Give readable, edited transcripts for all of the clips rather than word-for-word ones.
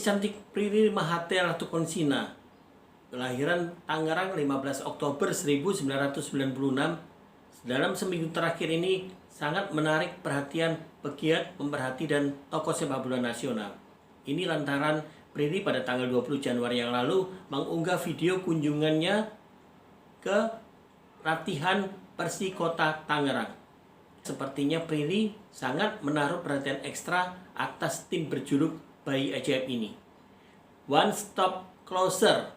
cantik Prilly Mahathir Latukonsina, kelahiran Tangerang 15 Oktober 1996, dalam seminggu terakhir ini sangat menarik perhatian pegiat, pemerhati, dan tokoh sepak bola nasional. Ini lantaran Prilly pada tanggal 20 Januari yang lalu mengunggah video kunjungannya ke latihan Persikota Tangerang. Sepertinya Prilly sangat menaruh perhatian ekstra atas tim berjuluk Bayi Ajaib ini. One Stop Closer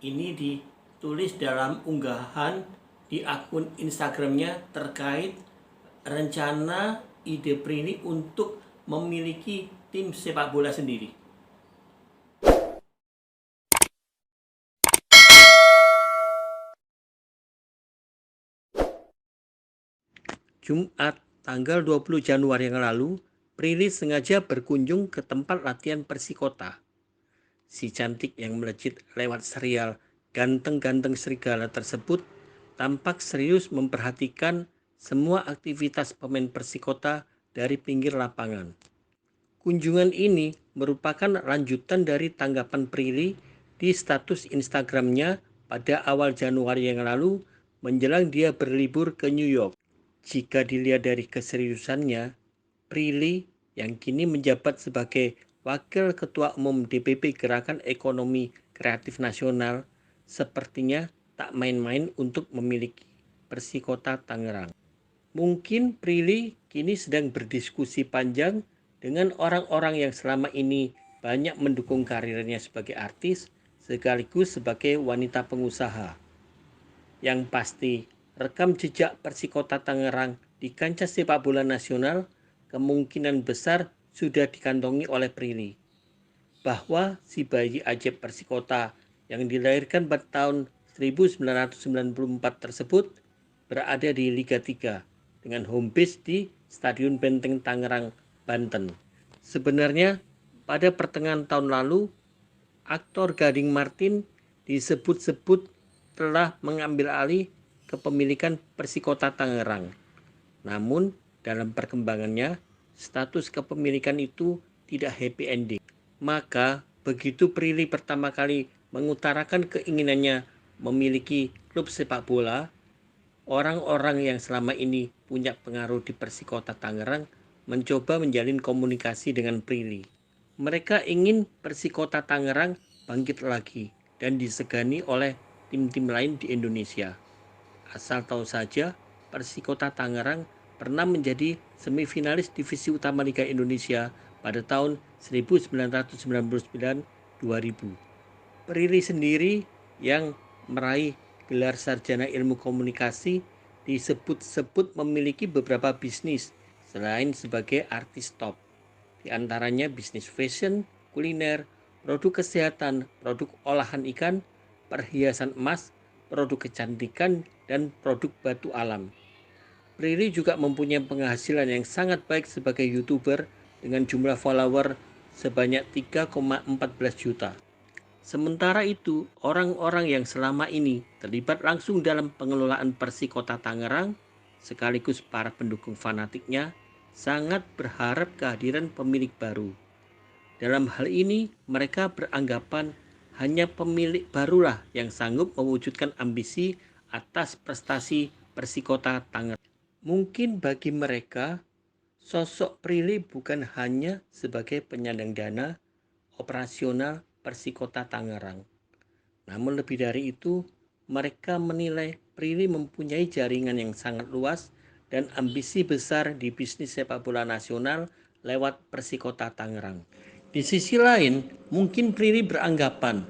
ini ditulis dalam unggahan di akun Instagramnya terkait rencana ide Prilly untuk memiliki tim sepak bola sendiri. Jumat tanggal 20 Januari yang lalu, Prilly sengaja berkunjung ke tempat latihan Persikota. Si cantik yang melejit lewat serial Ganteng-Ganteng Serigala tersebut tampak serius memperhatikan semua aktivitas pemain Persikota dari pinggir lapangan. Kunjungan ini merupakan lanjutan dari tanggapan Prilly di status Instagramnya pada awal Januari yang lalu menjelang dia berlibur ke New York. Jika dilihat dari keseriusannya, Prilly yang kini menjabat sebagai Wakil Ketua Umum DPP Gerakan Ekonomi Kreatif Nasional sepertinya tak main-main untuk memiliki Persikota Tangerang. Mungkin Prilly kini sedang berdiskusi panjang dengan orang-orang yang selama ini banyak mendukung karirnya sebagai artis sekaligus sebagai wanita pengusaha. Yang pasti, rekam jejak Persikota Tangerang di kancah sepak bola nasional kemungkinan besar sudah dikantongi oleh Prilly. Bahwa si bayi ajaib Persikota yang dilahirkan pada tahun 1994 tersebut berada di Liga 3 dengan home base di Stadion Benteng Tangerang, Banten. Sebenarnya pada pertengahan tahun lalu, aktor Gading Marten disebut-sebut telah mengambil alih kepemilikan Persikota Tangerang. Namun, dalam perkembangannya, status kepemilikan itu tidak happy ending. Maka, begitu Prilly pertama kali mengutarakan keinginannya memiliki klub sepak bola, orang-orang yang selama ini punya pengaruh di Persikota Tangerang mencoba menjalin komunikasi dengan Prilly. Mereka ingin Persikota Tangerang bangkit lagi dan disegani oleh tim-tim lain di Indonesia. Asal tahu saja, Persikota Tangerang pernah menjadi semifinalis Divisi Utama Liga Indonesia pada tahun 1999-2000. Prilly sendiri yang meraih gelar sarjana ilmu komunikasi disebut-sebut memiliki beberapa bisnis selain sebagai artis top. Di antaranya bisnis fashion, kuliner, produk kesehatan, produk olahan ikan, perhiasan emas, produk kecantikan, dan produk batu alam. Prilly juga mempunyai penghasilan yang sangat baik sebagai YouTuber dengan jumlah follower sebanyak 3,14 juta. Sementara itu, orang-orang yang selama ini terlibat langsung dalam pengelolaan Persikota Tangerang, sekaligus para pendukung fanatiknya, sangat berharap kehadiran pemilik baru. Dalam hal ini, mereka beranggapan hanya pemilik barulah yang sanggup mewujudkan ambisi atas prestasi Persikota Tangerang. Mungkin bagi mereka, sosok Prilly bukan hanya sebagai penyandang dana operasional Persikota Tangerang. Namun lebih dari itu, mereka menilai Prilly mempunyai jaringan yang sangat luas dan ambisi besar di bisnis sepak bola nasional lewat Persikota Tangerang. Di sisi lain, mungkin Prilly beranggapan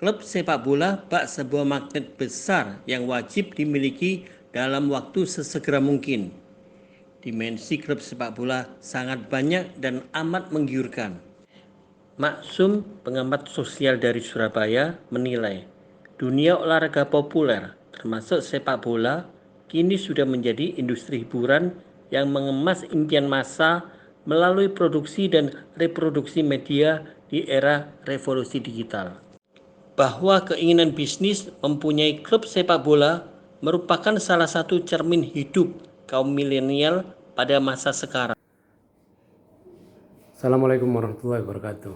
klub sepak bola bak sebuah magnet besar yang wajib dimiliki dalam waktu sesegera mungkin. Dimensi klub sepak bola sangat banyak dan amat menggiurkan. Maksum, pengamat sosial dari Surabaya, menilai dunia olahraga populer, termasuk sepak bola, kini sudah menjadi industri hiburan yang mengemas impian massa melalui produksi dan reproduksi media di era revolusi digital. Bahwa keinginan bisnis mempunyai klub sepak bola merupakan salah satu cermin hidup kaum milenial pada masa sekarang. Assalamualaikum warahmatullahi wabarakatuh.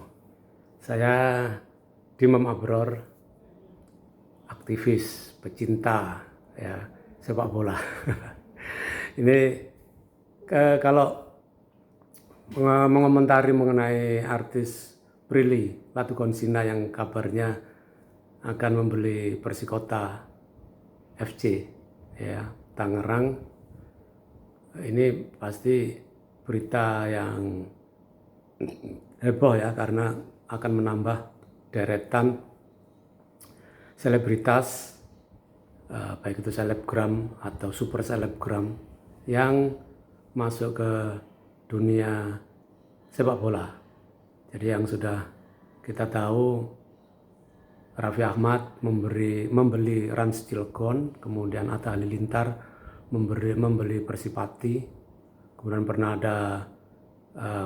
Saya Dimam Abror, aktivis, pecinta ya sepak bola. Ini kalau mengomentari mengenai artis Prilly Latukonsina yang kabarnya akan membeli Persikota FC ya Tangerang, ini pasti berita yang heboh ya, karena akan menambah deretan selebritas, baik itu selebgram atau super selebgram yang masuk ke dunia sepak bola. Jadi yang sudah kita tahu, Raffi Ahmad membeli Rans Cilegon, kemudian Atta Halilintar membeli Persipati, kemudian pernah ada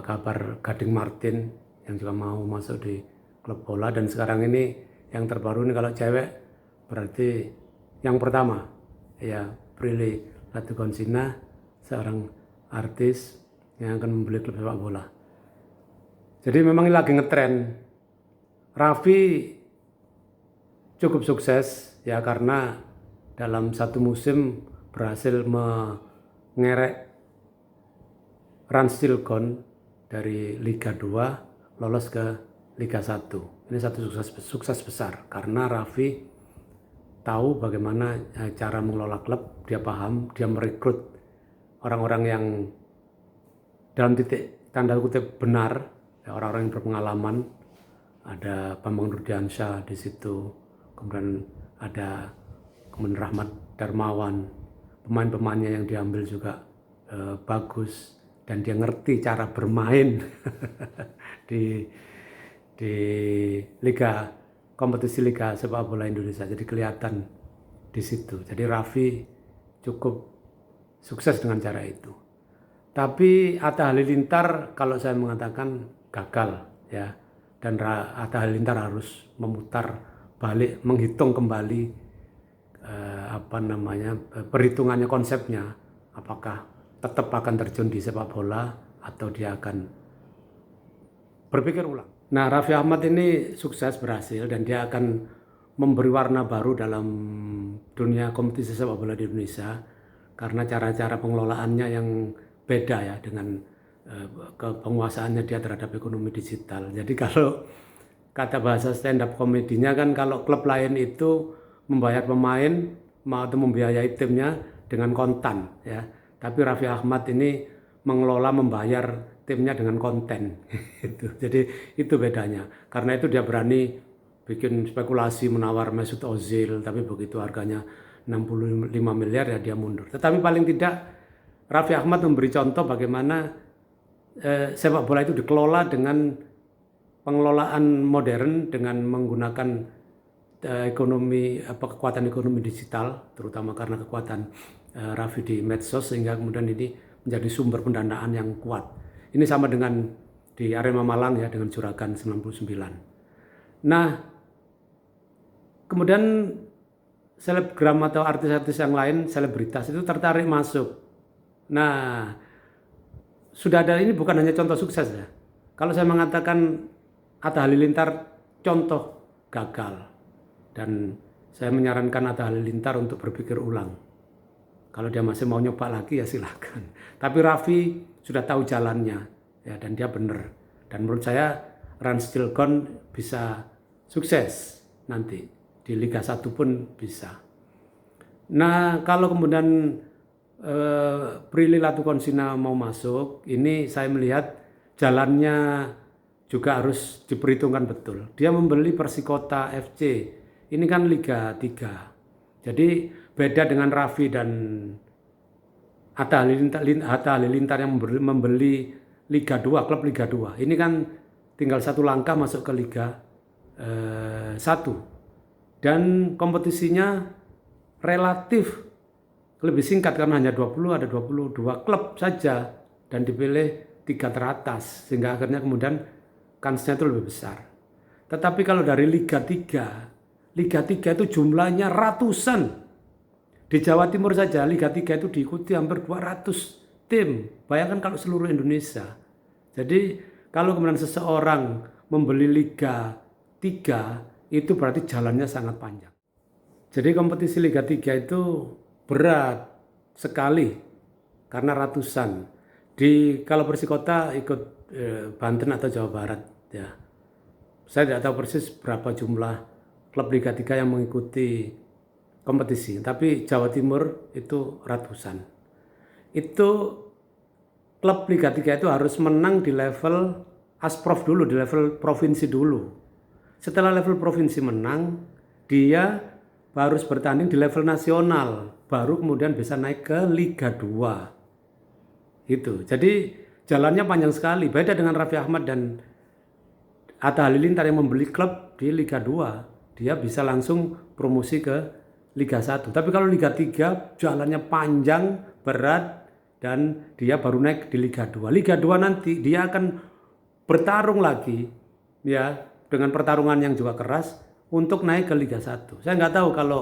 kabar Gading Martin yang juga mau masuk di klub bola, dan sekarang ini yang terbaru ini kalau cewek berarti yang pertama ya Prilly Latukonsina, seorang artis yang akan membeli klub sepak bola. Jadi memang ini lagi ngetren. Raffi cukup sukses ya, karena dalam satu musim berhasil mengerek Rans Cilegon dari Liga 2 lolos ke Liga 1. Ini satu sukses besar karena Raffi tahu bagaimana cara mengelola klub, dia paham, dia merekrut orang-orang yang dalam titik tanda kutip benar, ya, orang-orang yang berpengalaman. Ada Bambang Nurdiansyah di situ, kemudian ada Rahmat Darmawan, pemain-pemainnya yang diambil juga bagus, dan dia ngerti cara bermain di liga, kompetisi liga sepak bola Indonesia. Jadi kelihatan di situ. Jadi Raffi cukup sukses dengan cara itu. Tapi Atta Halilintar kalau saya mengatakan gagal ya, dan Atta Halilintar harus memutar balik, menghitung kembali perhitungannya, konsepnya, apakah tetap akan terjun di sepak bola atau dia akan berpikir ulang. Nah, Raffi Ahmad ini sukses, berhasil, dan dia akan memberi warna baru dalam dunia kompetisi sepak bola di Indonesia karena cara-cara pengelolaannya yang beda ya, dengan penguasaannya dia terhadap ekonomi digital. Jadi kalau kata bahasa stand up komedinya kan, kalau klub lain itu membayar pemain atau membiayai timnya dengan kontan ya, tapi Raffi Ahmad ini mengelola, membayar timnya dengan konten. Jadi itu bedanya. Karena itu dia berani bikin spekulasi menawar Mesut Ozil, tapi begitu harganya 65 miliar ya dia mundur. Tetapi paling tidak Raffi Ahmad memberi contoh bagaimana sepak bola itu dikelola dengan pengelolaan modern, dengan menggunakan kekuatan ekonomi digital, terutama karena kekuatan Raffi di medsos, sehingga kemudian ini menjadi sumber pendanaan yang kuat. Ini sama dengan di Arema Malang ya, dengan Juragan 99. Nah, kemudian selebgram atau artis-artis yang lain, selebritas itu tertarik masuk. Nah, sudah ada, ini bukan hanya contoh sukses ya. Kalau saya mengatakan Atta Halilintar contoh gagal, dan saya menyarankan Atta Halilintar untuk berpikir ulang. Kalau dia masih mau nyoba lagi ya silakan. Tapi Raffi sudah tahu jalannya ya, dan dia benar. Dan menurut saya Rans Cilegon bisa sukses nanti di Liga 1 pun bisa. Nah, kalau kemudian Prilly Latukonsina mau masuk, ini saya melihat jalannya juga harus diperhitungkan betul. Dia membeli Persikota FC, ini kan Liga 3. Jadi beda dengan Raffi dan Atta Halilintar yang membeli Liga 2, klub Liga 2. Ini kan tinggal satu langkah masuk ke Liga 1. Dan kompetisinya relatif lebih singkat karena hanya 22 klub saja dan dipilih 3 teratas, sehingga akhirnya kemudian kansnya itu lebih besar. Tetapi kalau dari Liga 3 itu jumlahnya ratusan. Di Jawa Timur saja Liga 3 itu diikuti hampir 200 tim. Bayangkan kalau seluruh Indonesia. Jadi kalau kemudian seseorang membeli Liga 3 itu berarti jalannya sangat panjang. Jadi kompetisi Liga 3 itu berat sekali karena ratusan. Kalau Persikota ikut Banten atau Jawa Barat ya. Saya tidak tahu persis berapa jumlah klub Liga 3 yang mengikuti kompetisi, tapi Jawa Timur itu ratusan. Itu klub Liga 3 itu harus menang di level Asprof dulu, di level provinsi dulu. Setelah level provinsi menang, dia harus bertanding di level nasional, baru kemudian bisa naik ke Liga 2. Itu. Jadi jalannya panjang sekali. Beda dengan Raffi Ahmad dan Atta Halilintar yang membeli klub di Liga 2. Dia bisa langsung promosi ke Liga 1. Tapi kalau Liga 3 jalannya panjang, berat, dan dia baru naik di Liga 2. Liga 2 nanti dia akan bertarung lagi ya dengan pertarungan yang juga keras untuk naik ke Liga 1. Saya nggak tahu kalau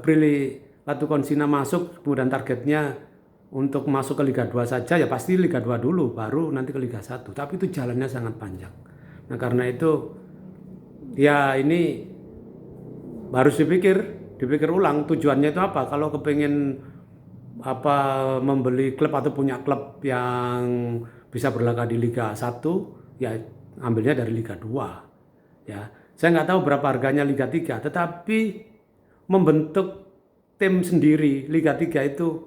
Prilly Latukonsina masuk kemudian targetnya untuk masuk ke Liga 2 saja, ya pasti Liga 2 dulu baru nanti ke Liga 1. Tapi itu jalannya sangat panjang. Nah karena itu ya ini harus dipikir ulang tujuannya itu apa. Kalau kepengen membeli klub atau punya klub yang bisa berlaga di Liga 1, ya ambilnya dari Liga 2 ya. Saya nggak tahu berapa harganya Liga 3, tetapi membentuk tim sendiri Liga 3 itu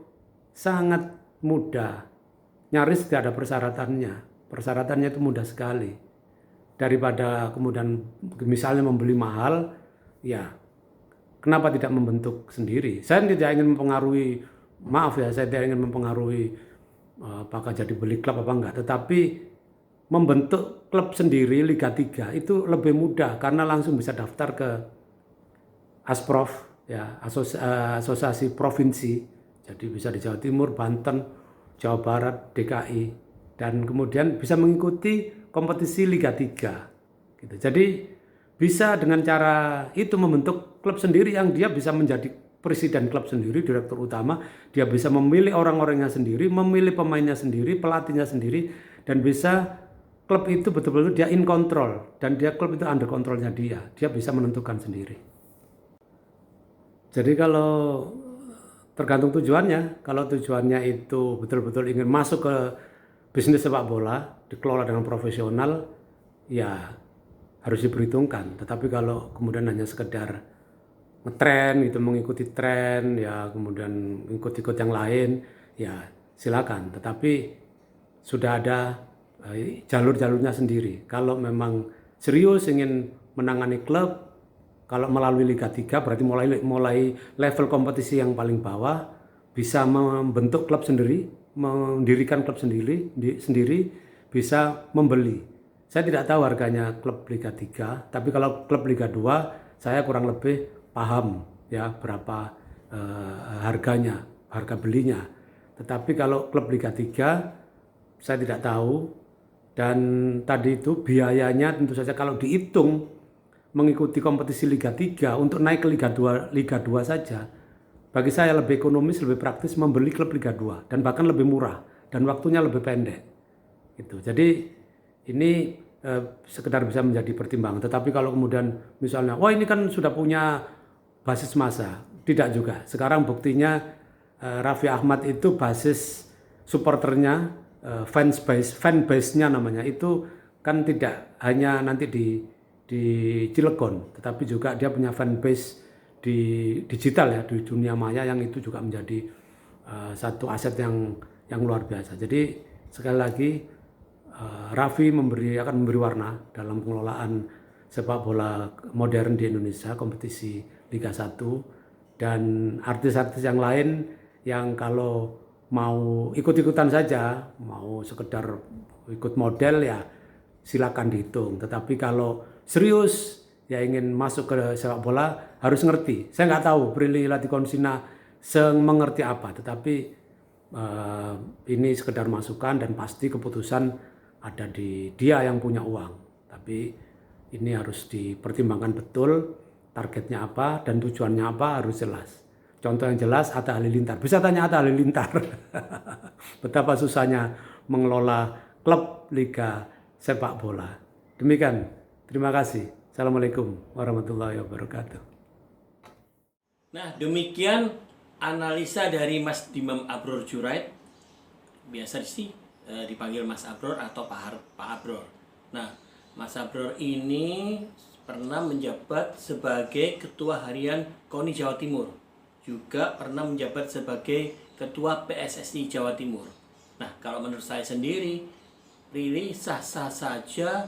sangat mudah, nyaris tidak ada persyaratannya itu mudah sekali. Daripada kemudian misalnya membeli mahal, ya kenapa tidak membentuk sendiri. Saya tidak ingin mempengaruhi, saya tidak ingin mempengaruhi apakah jadi beli klub apa enggak, tetapi membentuk klub sendiri Liga 3 itu lebih mudah karena langsung bisa daftar ke Asprof ya, asosiasi provinsi. Jadi bisa di Jawa Timur, Banten, Jawa Barat, DKI, dan kemudian bisa mengikuti kompetisi Liga 3 gitu. Jadi bisa dengan cara itu membentuk klub sendiri yang dia bisa menjadi presiden klub sendiri, direktur utama, dia bisa memilih orang-orangnya sendiri, memilih pemainnya sendiri, pelatihnya sendiri, dan bisa klub itu betul-betul dia in control, dan klub itu under kontrolnya dia bisa menentukan sendiri. Jadi kalau tergantung tujuannya, kalau tujuannya itu betul-betul ingin masuk ke bisnis sepak bola, dikelola dengan profesional, ya harus diperhitungkan. Tetapi kalau kemudian hanya sekedar ngetren gitu, mengikuti tren ya, kemudian ikut-ikut yang lain, ya silakan. Tetapi sudah ada jalur-jalurnya sendiri. Kalau memang serius ingin menangani klub, kalau melalui Liga 3 berarti mulai level kompetisi yang paling bawah, bisa membentuk klub sendiri, mendirikan klub sendiri, bisa membeli. Saya tidak tahu harganya klub Liga 3, tapi kalau klub Liga 2 saya kurang lebih paham ya berapa harganya, harga belinya. Tetapi kalau klub Liga 3 saya tidak tahu, dan tadi itu biayanya tentu saja kalau dihitung mengikuti kompetisi Liga 3 untuk naik ke Liga 2 saja, bagi saya lebih ekonomis, lebih praktis membeli klub Liga 2 dan bahkan lebih murah dan waktunya lebih pendek. Gitu. Jadi ini sekedar bisa menjadi pertimbangan. Tetapi kalau kemudian misalnya, wah ini kan sudah punya basis massa, tidak juga. Sekarang buktinya Raffi Ahmad itu basis supporternya, fanbase-nya namanya itu kan tidak hanya nanti di Cilegon, tetapi juga dia punya fanbase di digital ya, di dunia maya, yang itu juga menjadi satu aset yang luar biasa. Jadi sekali lagi Raffi akan memberi warna dalam pengelolaan sepak bola modern di Indonesia, kompetisi Liga 1, dan artis-artis yang lain yang kalau mau ikut-ikutan saja, mau sekedar ikut model ya silakan dihitung. Tetapi kalau serius ya ingin masuk ke sepak bola harus ngerti. Saya nggak tahu Prilly Latukonsina mengerti apa, tetapi ini sekedar masukan dan pasti keputusan ada di dia yang punya uang. Tapi ini harus dipertimbangkan betul, targetnya apa dan tujuannya apa harus jelas. Contoh yang jelas Atta Halilintar. Bisa tanya Atta Halilintar betapa susahnya mengelola klub Liga sepak bola. Demikian, terima kasih. Assalamualaikum warahmatullahi wabarakatuh. Nah, demikian analisa dari Mas Dimam Abror Jurait. Biasa sih dipanggil Mas Abror atau Pak Abror. Nah, Mas Abror ini pernah menjabat sebagai Ketua Harian KONI Jawa Timur. Juga pernah menjabat sebagai Ketua PSSI Jawa Timur. Nah, kalau menurut saya sendiri, Prilly sah-sah saja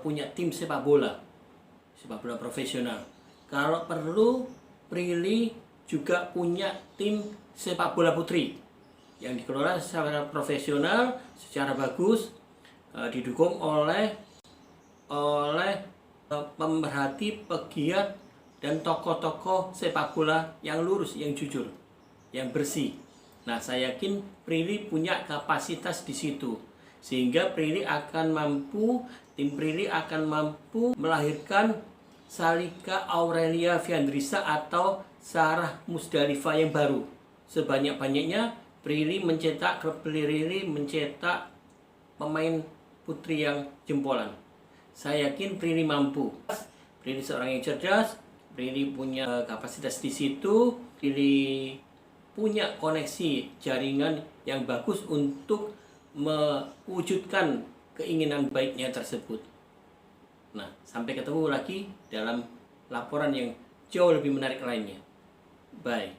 punya tim sepak bola profesional. Kalau perlu, Prilly juga punya tim sepak bola putri yang dikelola secara profesional, secara bagus, didukung oleh pemerhati, pegiat, dan tokoh-tokoh sepak bola yang lurus, yang jujur, yang bersih. Nah, saya yakin Prilly punya kapasitas di situ, sehingga tim Prilly akan mampu melahirkan Salika Aurelia Fiandrisa atau Sarah Musdalifah yang baru. Sebanyak-banyaknya klub Prilly mencetak pemain putri yang jempolan. Saya yakin Prilly mampu. Prilly seorang yang cerdas, Prilly punya kapasitas di situ, Prilly punya koneksi jaringan yang bagus untuk mewujudkan keinginan baiknya tersebut. Nah, sampai ketemu lagi dalam laporan yang jauh lebih menarik lainnya. Bye.